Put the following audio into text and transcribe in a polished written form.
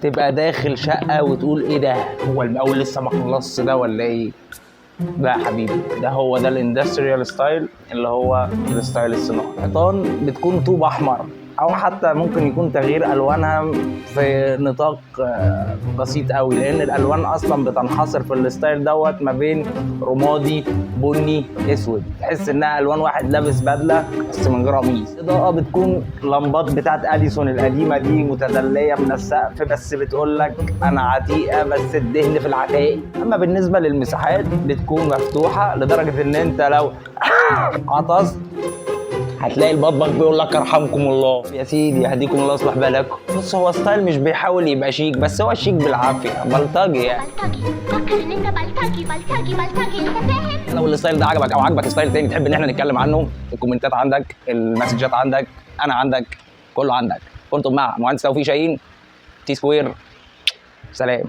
تبقى داخل شقه وتقول ايه ده، هو المقاول لسه ما خلصش ده ولا ايه؟ لا يا حبيبي، ده هو ده الاندستريال ستايل، اللي هو الستايل الصناعي. الحيطان بتكون طوب احمر، او حتى ممكن يكون تغيير الوانها في نطاق بسيط قوي، لان الالوان اصلا بتنحصر في الستايل دوت ما بين رمادي، بني، اسود، تحس انها الوان واحد لابس بدله بس من غير قميص. الاضاءه بتكون لمبات بتاعت اديسون القديمه دي متدليه من السقف، بس بتقول لك انا عتيقه بس الدهن في العتاق. اما بالنسبه للمساحات بتكون مفتوحه لدرجه ان انت لو عطست هتلاقي المطبخ بيقول لك ارحمكم الله يا سيدي، يهديكم الله يصلح بالكم. بص، هو ستايل مش بيحاول يبقى شيك، بس هو شيك بالعافيه، بلطجي يعني. بلطجي، فكر ان انت بلطجي بلطجي بلطجي، انت فاهم؟ لو الستايل ده عجبك او عجبك ستايل تاني تحب ان احنا نتكلم عنه، الكومنتات عندك، المسجات عندك، انا عندك، كله عندك. كنتم مع مهندس توفيق شاهين، تي سكوير. سلام.